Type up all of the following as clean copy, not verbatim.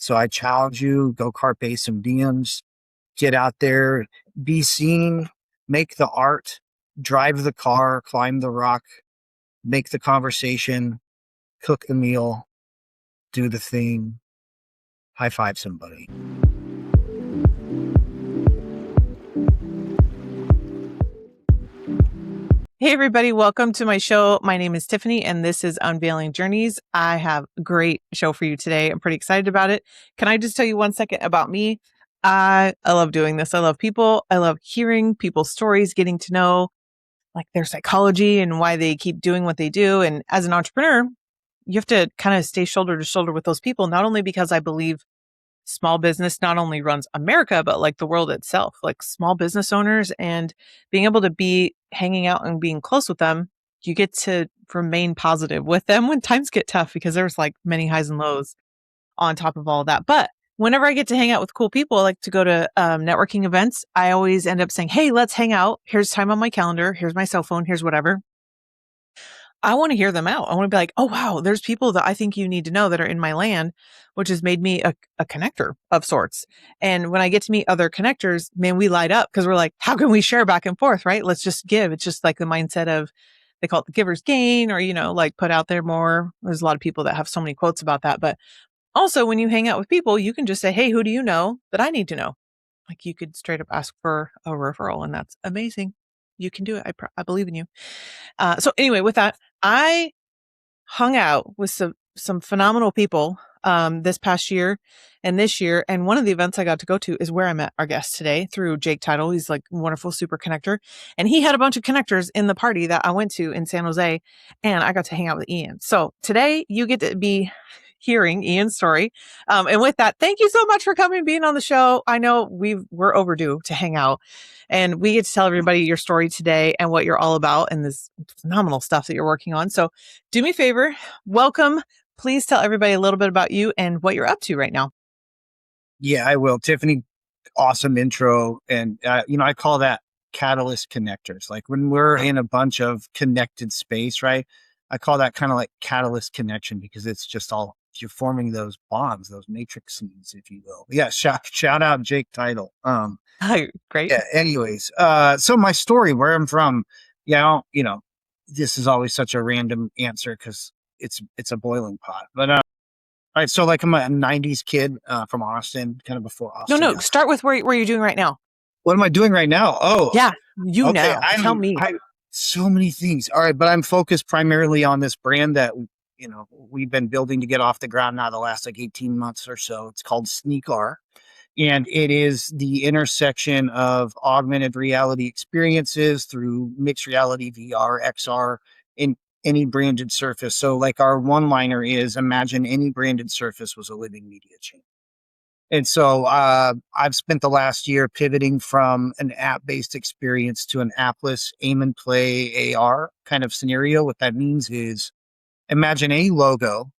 So I challenge you, go carpe some diems, get out there, be seen, make the art, drive the car, climb the rock, make the conversation, cook the meal, do the thing, high five somebody. Hey, everybody. Welcome to my show. My name is Tiffany, and this is Unveiling Journeys. I have a great show for you today. I'm pretty excited about it. Can I just tell you 1 second about me? I love doing this. I love people. I love hearing people's stories, getting to know like their psychology and why they keep doing what they do. And as an entrepreneur, you have to kind of stay shoulder to shoulder with those people, not only because I believe small business not only runs America, but like the world itself, like small business owners, and being able to be hanging out and being close with them, you get to remain positive with them when times get tough, because there's like many highs and lows on top of all of that. But whenever I get to hang out with cool people, I like to go to networking events. I always end up saying, hey, let's hang out. Here's time on my calendar. Here's my cell phone. Here's whatever. I want to hear them out. I want to be like, oh, wow, there's people that I think you need to know that are in my land, which has made me a connector of sorts. And when I get to meet other connectors, man, we light up because we're like, how can we share back and forth, right? Let's just give. It's just like the mindset of, they call it the giver's gain, or, like put out there more. There's a lot of people that have so many quotes about that. But also when you hang out with people, you can just say, hey, who do you know that I need to know? Like you could straight up ask for a referral, and that's amazing. You can do it. I believe in you. So anyway, with that, I hung out with some phenomenal people this past year and this year. And one of the events I got to go to is where I met our guest today through Jake Title. He's like a wonderful super connector. And he had a bunch of connectors in the party that I went to in San Jose, and I got to hang out with Ian. So today you get to be hearing Ian's story. And with that, thank you so much for coming and being on the show. I know we're overdue to hang out, and we get to tell everybody your story today and what you're all about and this phenomenal stuff that you're working on. So do me a favor, welcome. Please tell everybody a little bit about you and what you're up to right now. Yeah, I will. Tiffany, awesome intro. And, I call that catalyst connectors. Like when we're in a bunch of connected space, right? I call that kind of like catalyst connection, because it's just all, you're forming those bonds, those matrix scenes, if you will. Yeah. Shout out Jake Title. Great. Yeah. Anyways, so my story, where I'm from, this is always such a random answer because it's a boiling pot. But all right, so like I'm a '90s kid from Austin, kind of before Austin. No. Start with where you're doing right now. What am I doing right now? Oh, yeah, okay. Tell me. So many things. All right, but I'm focused primarily on this brand that we've been building to get off the ground now the last like 18 months or so. It's called SneakAR. And it is the intersection of augmented reality experiences through mixed reality, VR, XR, in any branded surface. So like our one-liner is, imagine any branded surface was a living media chain. And so I've spent the last year pivoting from an app-based experience to an appless aim and play AR kind of scenario. What that means is, imagine a logo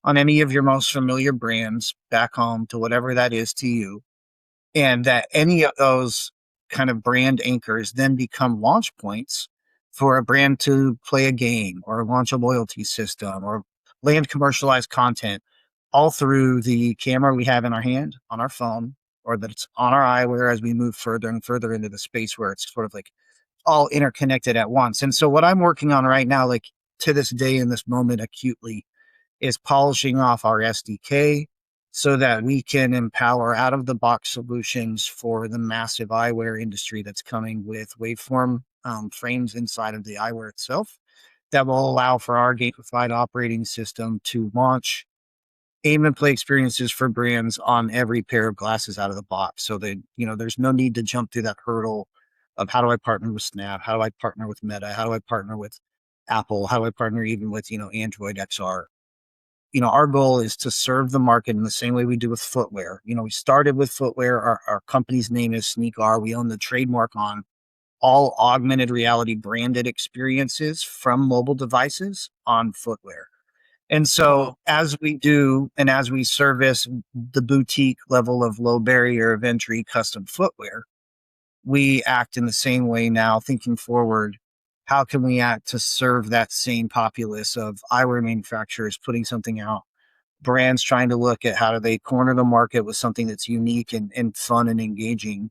on any of your most familiar brands back home to whatever that is to you, and that any of those kind of brand anchors then become launch points for a brand to play a game or launch a loyalty system or land commercialized content, all through the camera we have in our hand, on our phone, or that's on our eyewear as we move further and further into the space where it's sort of like all interconnected at once. And so what I'm working on right now, like to this day in this moment acutely, is polishing off our SDK so that we can empower out of the box solutions for the massive eyewear industry that's coming with waveform frames inside of the eyewear itself that will allow for our gamified operating system to launch aim and play experiences for brands on every pair of glasses out of the box. So that, there's no need to jump through that hurdle of how do I partner with Snap? How do I partner with Meta? How do I partner with Apple? How do I partner even with, Android XR? Our goal is to serve the market in the same way we do with footwear. We started with footwear. Our company's name is SneakAR. We own the trademark on all augmented reality branded experiences from mobile devices on footwear. And so as we do, and as we service the boutique level of low barrier of entry custom footwear, we act in the same way now, thinking forward. How can we act to serve that same populace of eyewear manufacturers putting something out brands trying to look at how do they corner the market with something that's unique and fun and engaging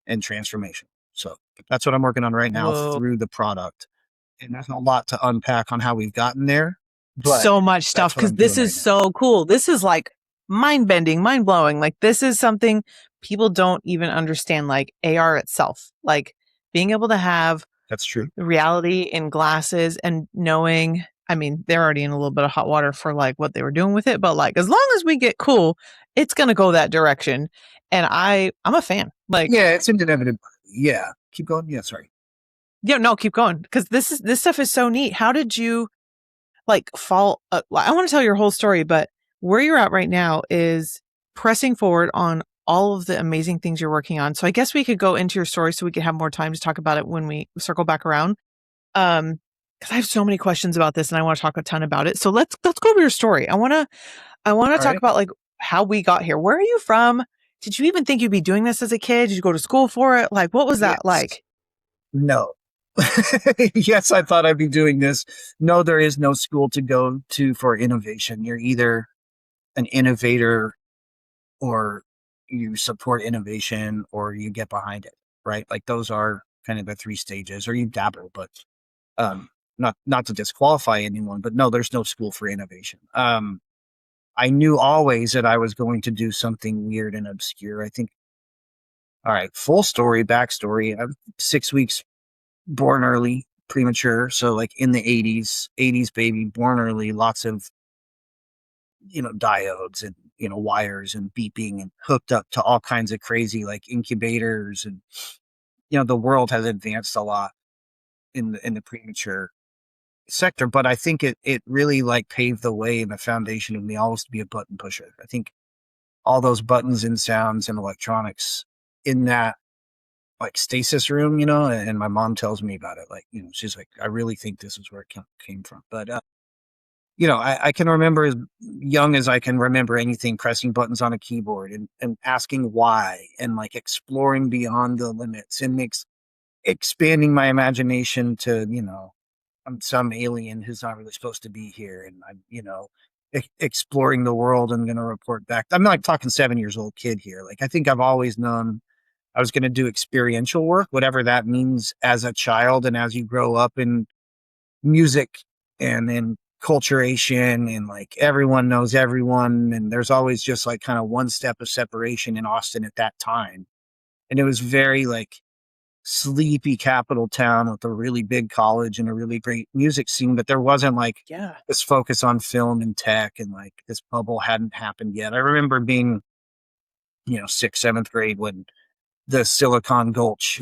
and transformation. So that's what I'm working on right now Whoa. through the product. And there's a lot to unpack on how we've gotten there, but So much stuff, that's what because I'm this doing is right now. so cool. This is like mind bending, mind blowing. Like, this is something people don't even understand, like AR itself, like being able to have That's true. reality in glasses and knowing, I mean, they're already in a little bit of hot water for like what they were doing with it, but like, as long as we get cool, it's going to go that direction. And I'm a fan. Like, Yeah, it's inevitable. Yeah. Keep going. Yeah, sorry. yeah, no, keep going. Because this stuff is so neat. How did you like fall? I want to tell your whole story, but where you're at right now is pressing forward on all of the amazing things you're working on. So I guess we could go into your story so we could have more time to talk about it when we circle back around. Because I have so many questions about this and I want to talk a ton about it. So let's go over your story. I want to All talk right. about like how we got here. Where are you from? Did you even think you'd be doing this as a kid? Did you go to school for it? Like, what was that Yes. like? No. Yes, I thought I'd be doing this. No, there is no school to go to for innovation. You're either an innovator or you support innovation or you get behind it, right? Like those are kind of the three stages, or you dabble, but um not to disqualify anyone, but no, there's no school for innovation. I knew always that I was going to do something weird and obscure. I think, all right, full story, backstory. I'm 6 weeks born early, premature. So like in the 80s baby, born early, lots of, diodes and, wires and beeping and hooked up to all kinds of crazy like incubators. And, the world has advanced a lot in the premature sector, but I think it really like paved the way and the foundation of me always to be a button pusher. I think all those buttons and sounds and electronics in that like stasis room, and my mom tells me about it. Like, she's like, I really think this is where it came from. But, I can remember as young as I can remember anything, pressing buttons on a keyboard and asking why and like exploring beyond the limits and expanding my imagination to, I'm some alien who's not really supposed to be here. And I'm, exploring the world and going to report back. I'm not talking 7 years old kid here. Like, I think I've always known I was going to do experiential work, whatever that means as a child and as you grow up in music and in culturation and like everyone knows everyone. And there's always just like kind of one step of separation in Austin at that time. And it was very like sleepy capital town with a really big college and a really great music scene. But there wasn't like Yeah. this focus on film and tech and like this bubble hadn't happened yet. I remember being, sixth, seventh grade when the Silicon Gulch,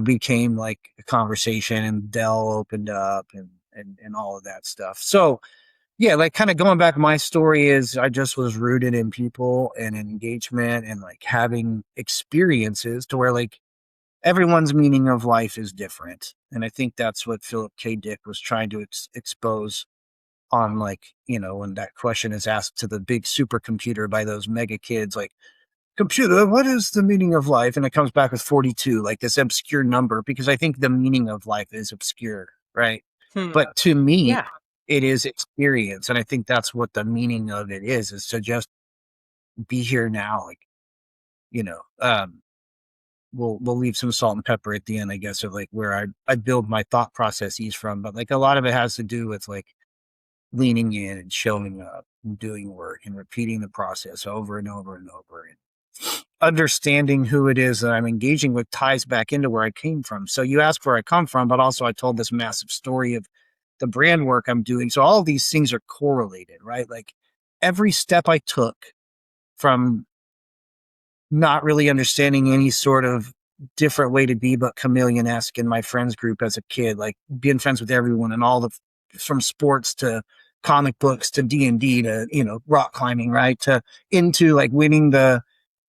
became like a conversation and Dell opened up and all of that stuff. So yeah, like kind of going back, my story is I just was rooted in people and engagement and like having experiences to where like everyone's meaning of life is different. And I think that's what Philip K. Dick was trying to expose on like, when that question is asked to the big supercomputer by those mega kids, like, computer, what is the meaning of life? And it comes back with 42, like this obscure number, because I think the meaning of life is obscure, right? But to me, Yeah. it is experience. And I think that's what the meaning of it is to just be here now. Like, we'll leave some salt and pepper at the end, I guess, of like where I build my thought processes from. But like a lot of it has to do with like leaning in and showing up and doing work and repeating the process over and over and over. And understanding who it is that I'm engaging with ties back into where I came from. So you ask where I come from, but also I told this massive story of the brand work I'm doing. So all of these things are correlated, right? Like every step I took from not really understanding any sort of different way to be but chameleon-esque in my friends group as a kid, like being friends with everyone and all the from sports to comic books to D&D to, rock climbing, right? To into like winning the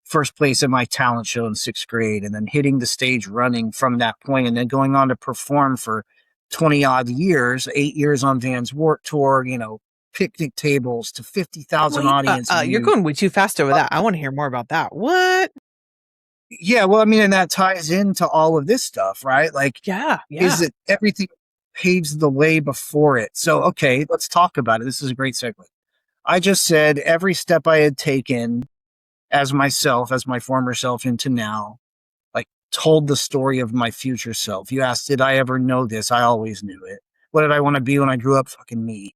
first place at my talent show in sixth grade and then hitting the stage running from that point and then going on to perform for 20 odd years, 8 years on Van's Warped Tour, picnic tables to 50,000 Wait, audience you're views. going way too fast over that. I want to hear more about that. What? Yeah, well, I mean, and that ties into all of this stuff, right? Like, Yeah. is it everything paves the way before it? So, okay, let's talk about it. This is a great segue. I just said every step I had taken as myself, as my former self into now, like told the story of my future self. You asked, did I ever know this? I always knew it. What did I want to be when I grew up? Fucking me.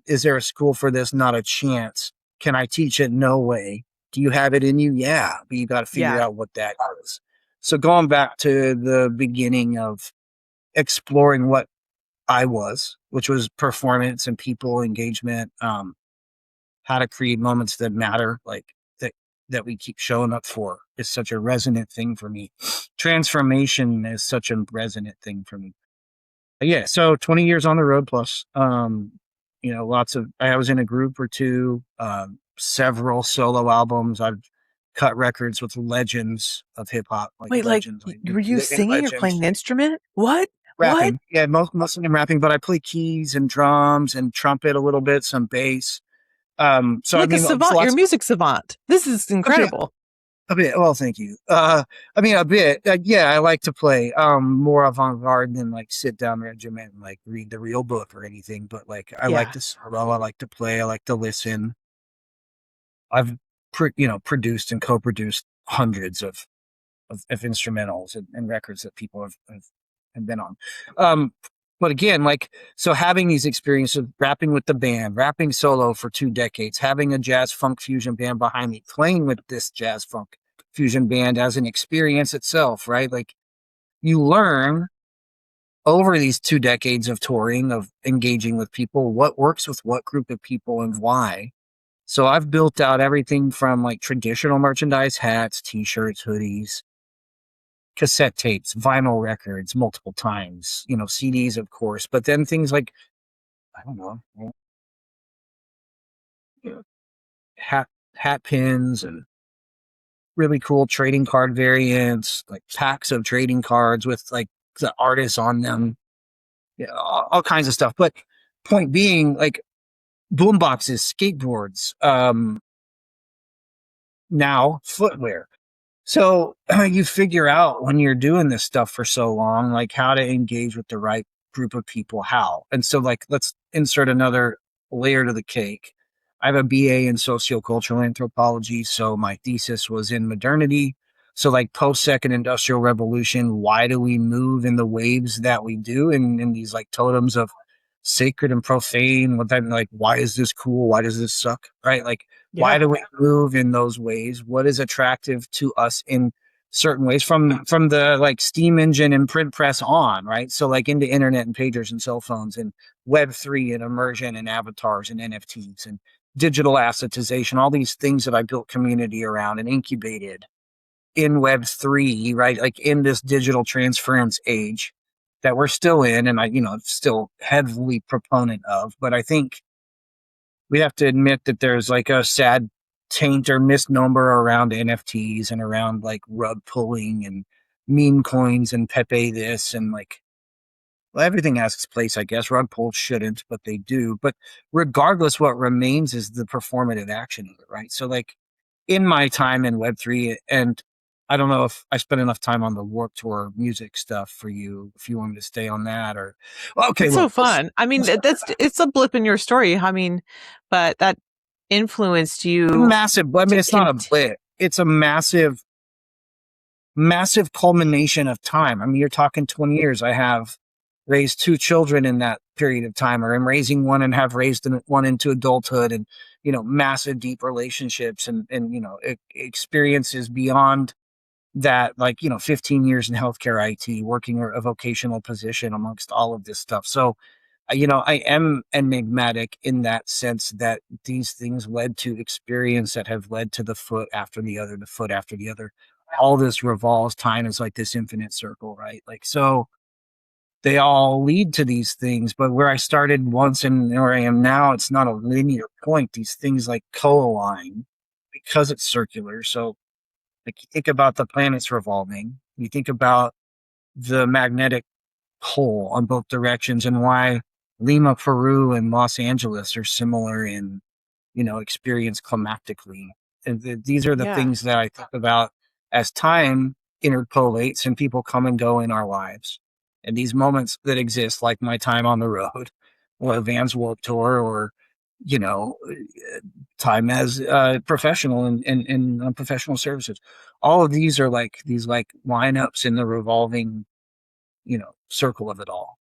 Is there a school for this? Not a chance. Can I teach it? No way. Do you have it in you? Yeah, but you got to figure Yeah. out what that is. So going back to the beginning of exploring what I was, which was performance and people engagement, how to create moments that matter, like that we keep showing up for is such a resonant thing for me. Transformation is such a resonant thing for me. But yeah, so 20 years on the road plus, lots of, I was in a group or two, several solo albums. I've cut records with legends of hip hop, like Wait, like legends, like were you living singing or playing legends. an instrument? What? What? Rapping. Yeah, mostly I'm rapping, but I play keys and drums and trumpet a little bit, some bass. So You're I like a mean, savant. You're a lots music savant. This is a bit, incredible. a bit. Well, thank you. I mean, a bit. Yeah, I like to play more avant-garde than like sit down regiment and like read the real book or anything. But like, I like Yeah. to solo. I like to play. I like to listen. I've produced and co-produced hundreds of instrumentals and records that people have been on. Um, but again, like, so having these experiences, rapping with the band, rapping solo for 2 decades, having a jazz funk fusion band behind me, playing with this jazz funk fusion band as an experience itself, right? Like you learn over these 2 decades of touring, of engaging with people, what works with what group of people and why. So I've built out everything from like traditional merchandise, hats, t-shirts, hoodies, cassette tapes, vinyl records multiple times, CDs, of course, but then things like, I don't know, hat, hat pins and really cool trading card variants, like packs of trading cards with like the artists on them, all kinds of stuff. But point being, like boom boxes, skateboards, now footwear. So you figure out when you're doing this stuff for so long, like how to engage with the right group of people, how. And so, like, let's insert another layer to the cake. I have a BA in sociocultural anthropology. So my thesis was in modernity. So, like, post second industrial revolution, why do we move in the waves that we do in these like totems of sacred and profane? What that, like, why is this cool? Why does this suck? Right? Like, why Yeah. do we move in those ways? What is attractive to us in certain ways from the like steam engine and print press on, right? So like into internet and pagers and cell phones and Web3 and immersion and avatars and NFTs and digital assetization, all these things that I built community around and incubated in Web3, right? Like in this digital transference age that we're still in, and still heavily proponent of, but I think we have to admit that there's like a sad taint or misnomer around NFTs and around like rug pulling and meme coins and Pepe this and like, well, everything has its place, I guess. Rug pulls shouldn't, but they do. But regardless, what remains is the performative action of it, right? So like in my time in Web3, and I don't know if I spent enough time on the Warped Tour music stuff for you, if you want me to stay on that or, well, okay, It's so look, fun. I mean, it's a blip in your story. I mean, but that influenced you massive. I mean, to it's not a blip. It's a massive, massive culmination of time. I mean, you're talking 20 years. I have raised 2 children in that period of time, or I'm raising one and have raised one into adulthood, and massive deep relationships and experiences beyond that, like 15 years in healthcare IT, working a vocational position amongst all of this stuff. So I am enigmatic in that sense that these things led to experience that have led to the foot after the other, the foot after the other. All this revolves. Time is like this infinite circle, right? Like, so they all lead to these things, but where I started once and where I am now, it's not a linear point. These things like co-align because it's circular. So like you think about the planets revolving, you think about the magnetic pull on both directions and why Lima, Peru and Los Angeles are similar in, experience climactically. And these are the yeah. things that I think about as time interpolates and people come and go in our lives. And these moments that exist, like my time on the road or Vans Warped Tour or, you know, time as professional and professional services. All of these are like these like lineups in the revolving, circle of it all.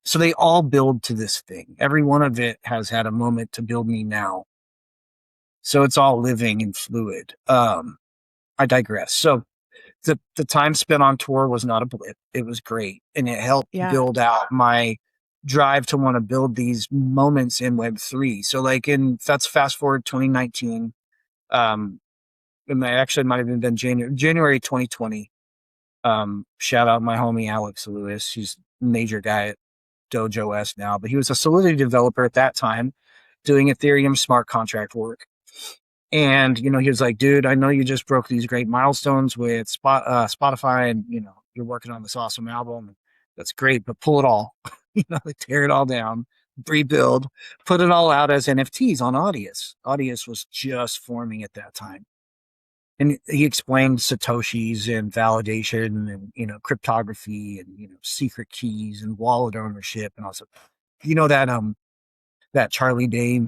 So they all build to this thing. Every one of it has had a moment to build me now. So it's all living and fluid. I digress. So the time spent on tour was not a blip. It was great. And it helped Yeah. build out my drive to want to build these moments in Web3. So like that's fast forward 2019. It might have been January 2020. Shout out my homie Alex Lewis. He's a major guy at Dojo S now, but he was a Solidity developer at that time doing Ethereum smart contract work. And, he was like, dude, I know you just broke these great milestones with Spotify and, you're working on this awesome album. That's great, but pull it all, like tear it all down, rebuild, put it all out as NFTs on Audius. Audius was just forming at that time. And he explained Satoshis and validation and, cryptography and, secret keys and wallet ownership. And also, that Charlie Day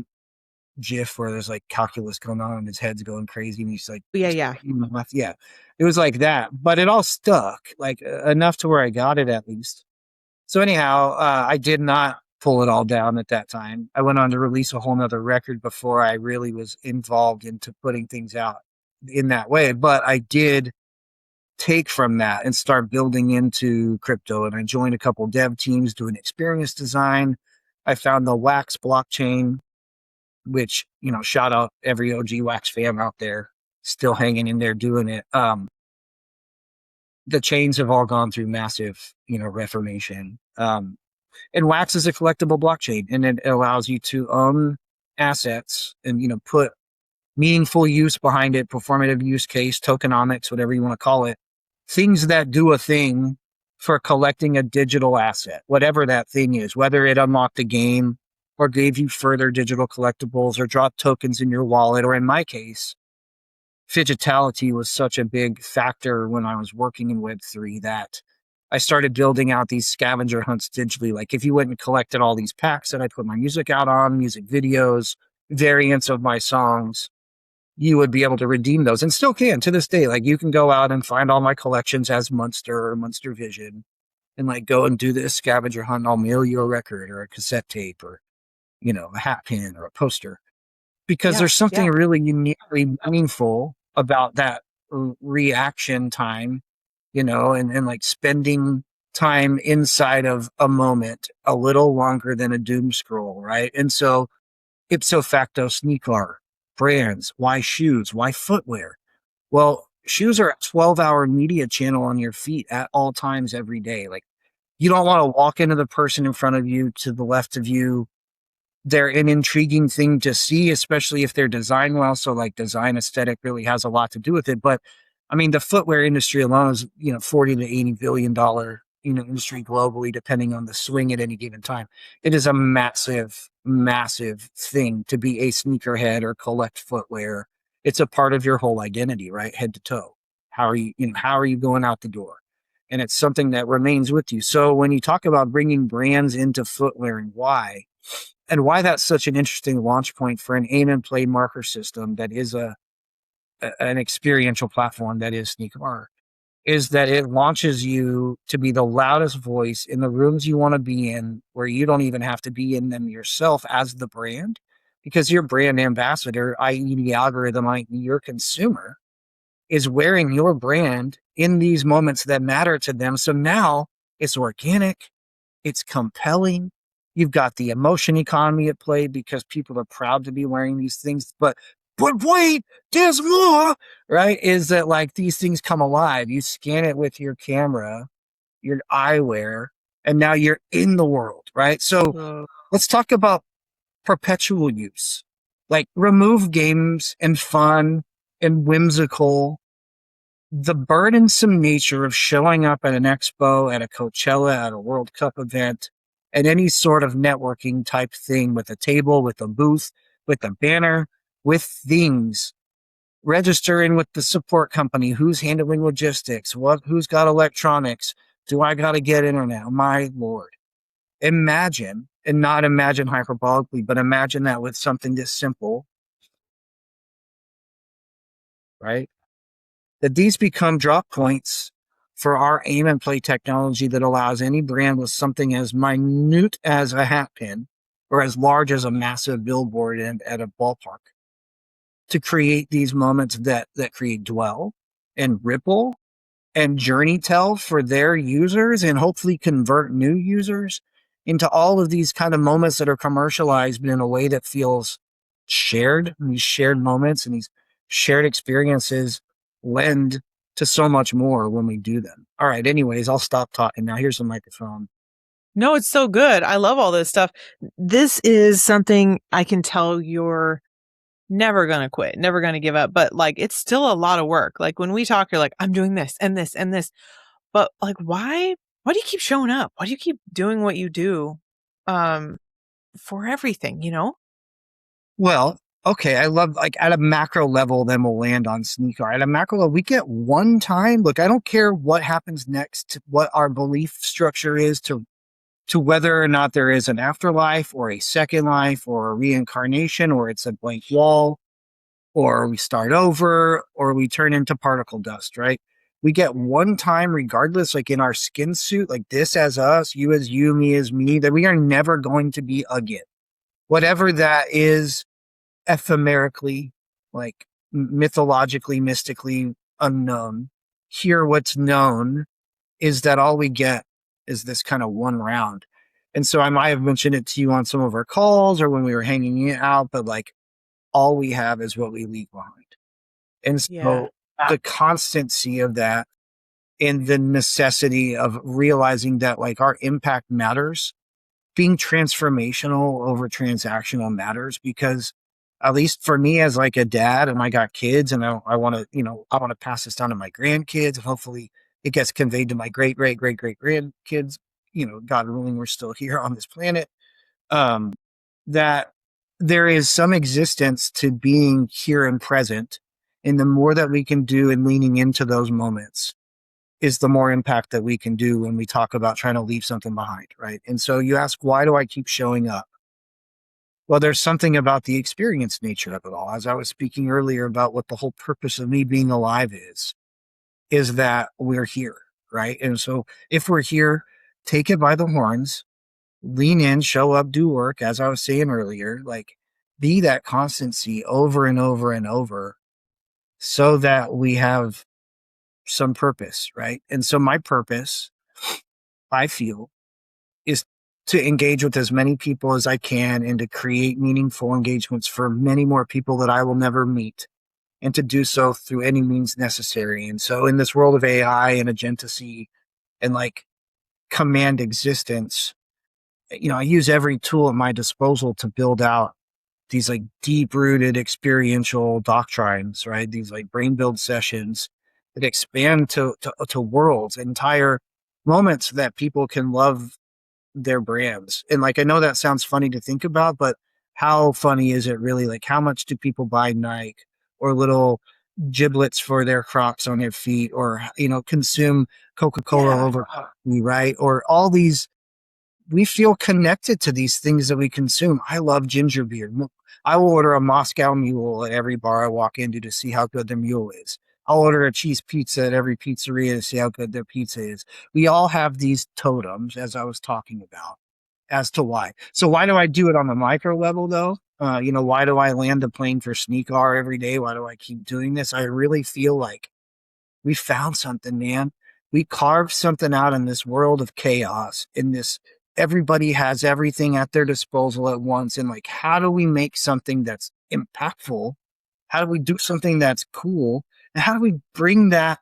GIF where there's like calculus going on and his head's going crazy and he's like, Yeah. Yeah, it was like that, but it all stuck like enough to where I got it at least. So anyhow, I did not pull it all down at that time. I went on to release a whole nother record before I really was involved into putting things out in that way. But I did take from that and start building into crypto. And I joined a couple dev teams doing experience design. I found the Wax blockchain, which, shout out every OG Wax fan out there still hanging in there doing it. The chains have all gone through massive, reformation. And Wax is a collectible blockchain, and it allows you to own assets and, put meaningful use behind it, performative use case, tokenomics, whatever you want to call it, things that do a thing for collecting a digital asset, whatever that thing is, whether it unlocked a game or gave you further digital collectibles or dropped tokens in your wallet, or in my case, Phygitality was such a big factor when I was working in Web3 that I started building out these scavenger hunts digitally. Like if you went and collected all these packs that I put my music out on, music videos, variants of my songs, you would be able to redeem those and still can to this day. Like you can go out and find all my collections as Muenster or Muenstervision and like go and do this scavenger hunt. I'll mail you a record or a cassette tape or, a hat pin or a poster because there's something really uniquely meaningful about that reaction time, and like spending time inside of a moment a little longer than a doom scroll, right? And so ipso facto SneakAR brands, why shoes, why footwear? Well, shoes are a 12-hour media channel on your feet at all times every day. Like you don't want to walk into the person in front of you, to the left of you. They're an intriguing thing to see, especially if they're designed well. So like design aesthetic really has a lot to do with it. But I mean, the footwear industry alone is, $40 to $80 billion, industry globally, depending on the swing at any given time. It is a massive, massive thing to be a sneakerhead or collect footwear. It's a part of your whole identity, right? Head to toe. How are you going out the door? And it's something that remains with you. So when you talk about bringing brands into footwear and why that's such an interesting launch point for an aim and play marker system that is an experiential platform that is SneakAR, is that it launches you to be the loudest voice in the rooms you want to be in, where you don't even have to be in them yourself as the brand, because your brand ambassador, i.e. the algorithm, i.e. your consumer, is wearing your brand in these moments that matter to them. So now it's organic, it's compelling. You've got the emotion economy at play because people are proud to be wearing these things. But wait, there's more, right? Is that like these things come alive. You scan it with your camera, your eyewear, and now you're in the world, right? So let's talk about perpetual use. Like remove games and fun and whimsical. The burdensome nature of showing up at an expo, at a Coachella, at a World Cup event, at any sort of networking type thing with a table, with a booth, with a banner, with things, registering with the support company, who's handling logistics, who's got electronics, do I got to get internet? My Lord. Imagine and not imagine hyperbolically, but imagine that with something this simple, right? That these become drop points for our aim and play technology that allows any brand with something as minute as a hat pin or as large as a massive billboard at a ballpark to create these moments that create dwell and ripple and journey tell for their users and hopefully convert new users into all of these kind of moments that are commercialized, but in a way that feels shared. And these shared moments and these shared experiences lend to so much more when we do them. All right. Anyways, I'll stop talking now. Here's the microphone. No, it's so good. I love all this stuff. This is something I can tell you're never going to quit, never going to give up, but like, it's still a lot of work. Like when we talk, you're like, I'm doing this and this and this, but like, why do you keep showing up? Why do you keep doing what you do? For everything, you know? Well, okay. I love, like, at a macro level, then we'll land on SneakAR. At a macro level, we get one time. Look, I don't care what happens next, what our belief structure is to whether or not there is an afterlife or a second life or a reincarnation or it's a blank wall or we start over or we turn into particle dust, right? We get one time regardless, like in our skin suit, like this as us, you as you, me as me, that we are never going to be again. Whatever that is ephemerically, like mythologically, mystically unknown. Here, what's known is that all we get is this kind of one round. And so I might have mentioned it to you on some of our calls or when we were hanging out, but like all we have is what we leave behind. And so the constancy of that and the necessity of realizing that like our impact matters, being transformational over transactional matters, because at least for me as like a dad and I got kids and I want to, I want to pass this down to my grandkids and hopefully it gets conveyed to my great grandkids, God willing, we're still here on this planet. That there is some existence to being here and present. And the more that we can do and leaning into those moments is the more impact that we can do when we talk about trying to leave something behind. Right. And so you ask, why do I keep showing up? Well, there's something about the experience nature of it all. As I was speaking earlier about what the whole purpose of me being alive is that we're here. Right. And so if we're here, take it by the horns, lean in, show up, do work. As I was saying earlier, like be that constancy over and over and over so that we have some purpose. Right. And so my purpose, I feel, is to engage with as many people as I can and to create meaningful engagements for many more people that I will never meet and to do so through any means necessary. And so in this world of AI and agency and like command existence, I use every tool at my disposal to build out these like deep rooted experiential doctrines, right? These like brain build sessions that expand to worlds, entire moments that people can love their brands. And like, I know that sounds funny to think about, but how funny is it really? Like, how much do people buy Nike or little giblets for their Crocs on their feet or, consume Coca-Cola over coffee, right? Or all these, we feel connected to these things that we consume. I love ginger beer. I will order a Moscow Mule at every bar I walk into to see how good their mule is. I'll order a cheese pizza at every pizzeria to see how good their pizza is. We all have these totems, as I was talking about, as to why. So why do I do it on the micro level, though? Why do I land the plane for SneakAR every day? Why do I keep doing this? I really feel like we found something, man. We carved something out in this world of chaos, in this everybody has everything at their disposal at once. And like, how do we make something that's impactful? How do we do something that's cool? And how do we bring that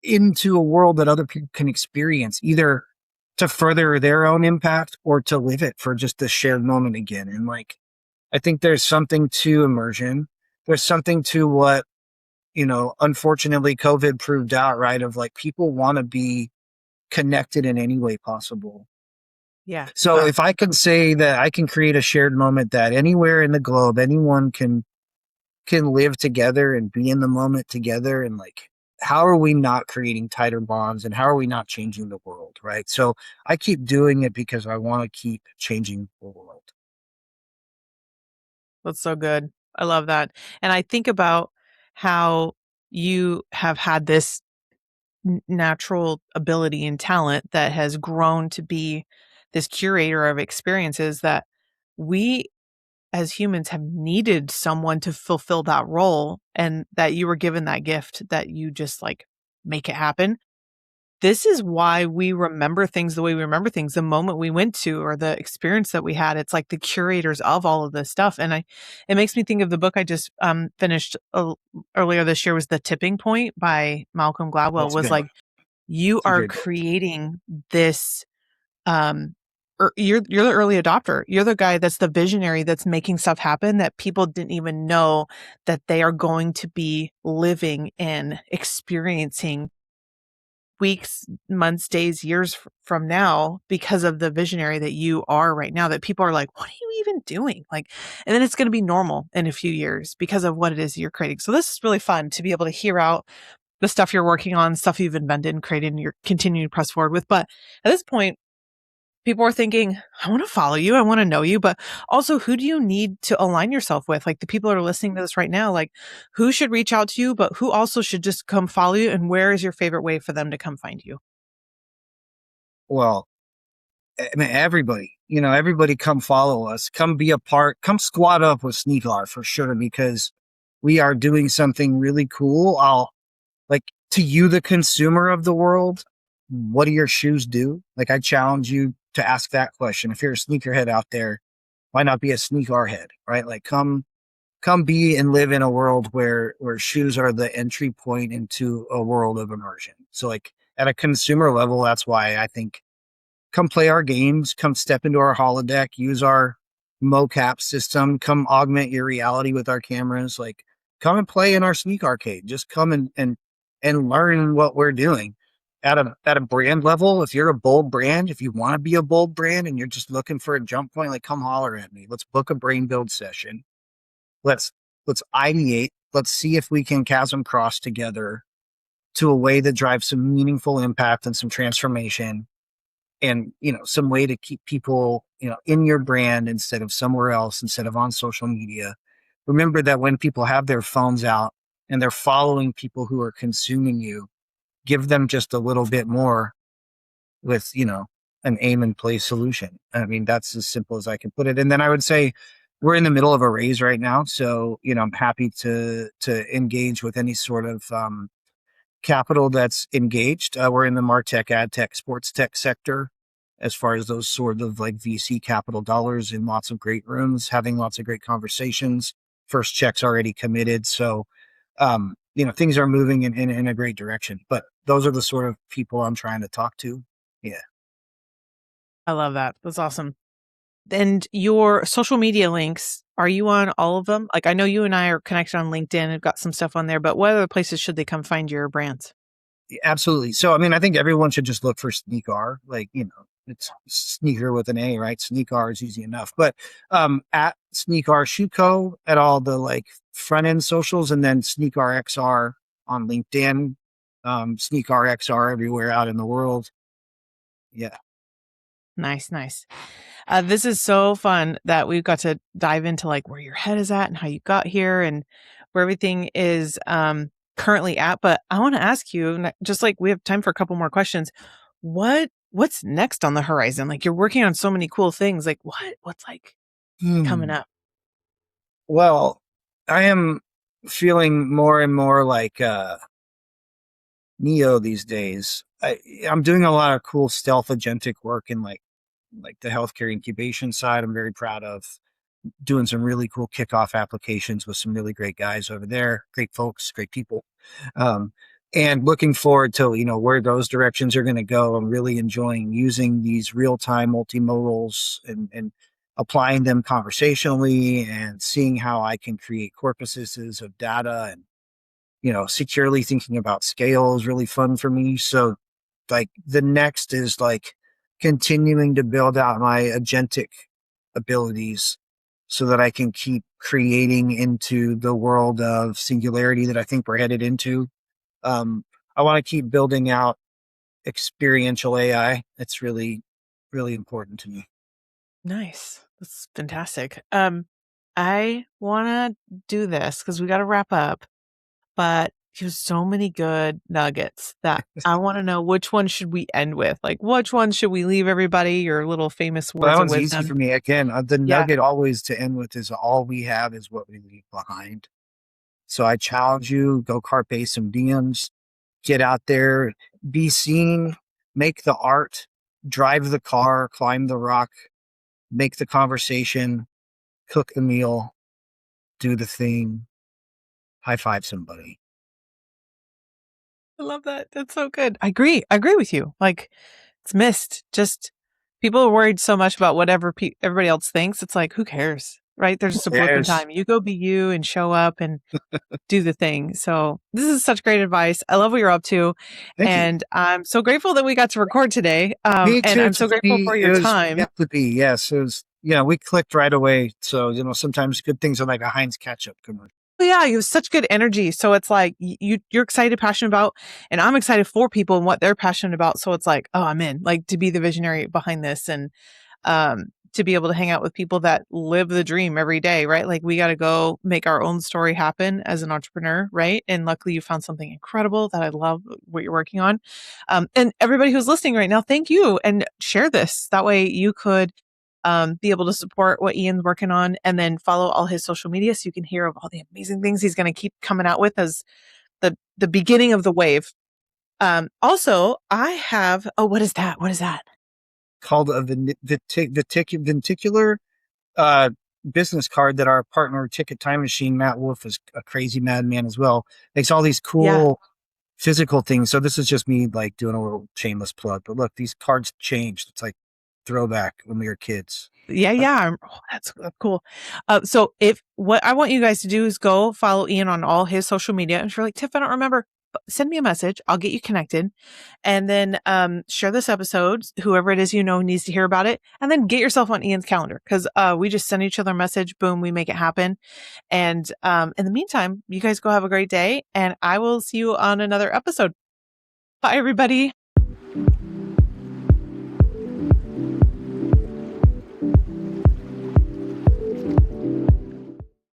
into a world that other people can experience, either to further their own impact or to live it for just a shared moment again? And like, I think there's something to immersion. There's something to what, unfortunately COVID proved out, right? Of like, people want to be connected in any way possible. Yeah. So if I can say that I can create a shared moment that anywhere in the globe, anyone can live together and be in the moment together and like how are we not creating tighter bonds, and how are we not changing the world, right? So I keep doing it because I want to keep changing the world. That's so good. I love that. And I think about how you have had this natural ability and talent that has grown to be this curator of experiences that we as humans have needed someone to fulfill that role, and that you were given that gift that you just like make it happen. This is why we remember things the way we remember things, the moment we went to or the experience that we had. It's like the curators of all of this stuff. And it makes me think of the book I just finished earlier this year, was The Tipping Point by Malcolm Gladwell. That's a Was good like, one. you It's a are great book. creating this, um, you're the early adopter. You're the guy that's the visionary that's making stuff happen that people didn't even know that they are going to be living and experiencing weeks, months, days, years from now, because of the visionary that you are right now, that people are like, what are you even doing? Like, and then it's going to be normal in a few years because of what it is you're creating. So this is really fun to be able to hear out the stuff you're working on, stuff you've invented and created and you're continuing to press forward with. But at this point, people are thinking, I want to follow you. I want to know you, but also who do you need to align yourself with? Like the people that are listening to this right now, like who should reach out to you, but who also should just come follow you? And where is your favorite way for them to come find you? Well, I mean, everybody, everybody come follow us, come be a part, come squat up with SneakAR for sure, because we are doing something really cool. Like, to you, the consumer of the world, what do your shoes do? Like, I challenge you to ask that question. If you're a sneakerhead out there, why not be a SneakAR head, right? Like, come be and live in a world where shoes are the entry point into a world of immersion. So like at a consumer level, that's why I think come play our games, come step into our holodeck, use our mocap system, come augment your reality with our cameras, like come and play in our sneak arcade. Just come and learn what we're doing. At a brand level, if you're a bold brand, if you want to be a bold brand and you're just looking for a jump point, like come holler at me. Let's book a brain build session. Let's let's ideate. Let's see if we can chasm cross together to a way that drives some meaningful impact and some transformation, and some way to keep people in your brand instead of somewhere else, instead of on social media. Remember that when people have their phones out and they're following people who are consuming you, give them just a little bit more with an aim and play solution. I mean, that's as simple as I can put it. And then I would say we're in the middle of a raise right now, so I'm happy to engage with any sort of capital that's engaged. We're in the martech, ad tech, sports tech sector as far as those sort of like VC capital dollars, in lots of great rooms, having lots of great conversations. First check's already committed. So, things are moving in a great direction. But those are the sort of people I'm trying to talk to. Yeah. I love that. That's awesome. And your social media links, are you on all of them? Like I know you and I are connected on LinkedIn and got some stuff on there, but what other places should they come find your brands? Absolutely. So, I mean, I think everyone should just look for SneakAR. Like, it's sneaker with an A, right? SneakAR is easy enough. But at SneakAR Shoe Co. at all the like front end socials, and then SneakAR XR on LinkedIn, SneakAR XR everywhere out in the world. Yeah. Nice, nice. This is so fun that we've got to dive into like where your head is at and how you got here and where everything is currently at. But I want to ask you, just like we have time for a couple more questions. What's next on the horizon? Like you're working on so many cool things. Like what's like coming Hmm. up? Well, I am feeling more and more like Neo these days. I'm doing a lot of cool stealth agentic work in like the healthcare incubation side. I'm very proud of doing some really cool kickoff applications with some really great guys over there, great folks, great people. Um, and looking forward to, where those directions are going to go. I'm really enjoying using these real-time multimodals and applying them conversationally and seeing how I can create corpuses of data, and, securely thinking about scale is really fun for me. So like the next is like continuing to build out my agentic abilities so that I can keep creating into the world of singularity that I think we're headed into. I want to keep building out experiential AI. It's really, really important to me. Nice. That's fantastic. I want to do this because we got to wrap up, but you have so many good nuggets that I want to know which one should we end with? Like, which one should we leave everybody? Your little famous Well, that words of one's easy wisdom. for me. Again, the Yeah. nugget always to end with is all we have is what we leave behind. So I challenge you, go carpe some diems, get out there, be seen, make the art, drive the car, climb the rock, make the conversation, cook the meal, do the thing, high five somebody. I love that. That's so good. I agree. I agree with you. Like, it's missed. Just people are worried so much about whatever everybody else thinks. It's like, who cares? Right? There's just a blip in There's time. You go be you and show up and do the thing. So this is such great advice. I love what you're up to. Thank you. And I'm so grateful that we got to record today. Me And too, I'm so grateful for Tiffany. It your was time. meant to be. Yes, it was. We clicked right away. So sometimes good things are like a Heinz ketchup commercial. Yeah, you have such good energy. So it's like you're excited, passionate about, and I'm excited for people and what they're passionate about. So it's like, oh, I'm in, like, to be the visionary behind this and to be able to hang out with people that live the dream every day, right? Like, we got to go make our own story happen as an entrepreneur, right? And luckily you found something incredible that I love what you're working on. And everybody who's listening right now, thank you, and share this. That way you could be able to support what Ian's working on and then follow all his social media so you can hear of all the amazing things he's going to keep coming out with as the beginning of the wave. Also, I have, oh, what is that? What is that? Called a venticular business card that our partner Ticket Time Machine, Matt Wolf, is a crazy madman as well. Makes all these Yeah. cool physical things. So this is just me like doing a little shameless plug. But look, these cards changed. It's like throwback when we were kids. Yeah. Oh, that's cool. So what I want you guys to do is go follow Ian on all his social media. And if you're like, Tiff, I don't remember, send me a message. I'll get you connected. And then share this episode. Whoever it is needs to hear about it. And then get yourself on Ian's calendar because we just send each other a message. Boom, we make it happen. And in the meantime, you guys go have a great day. And I will see you on another episode. Bye, everybody.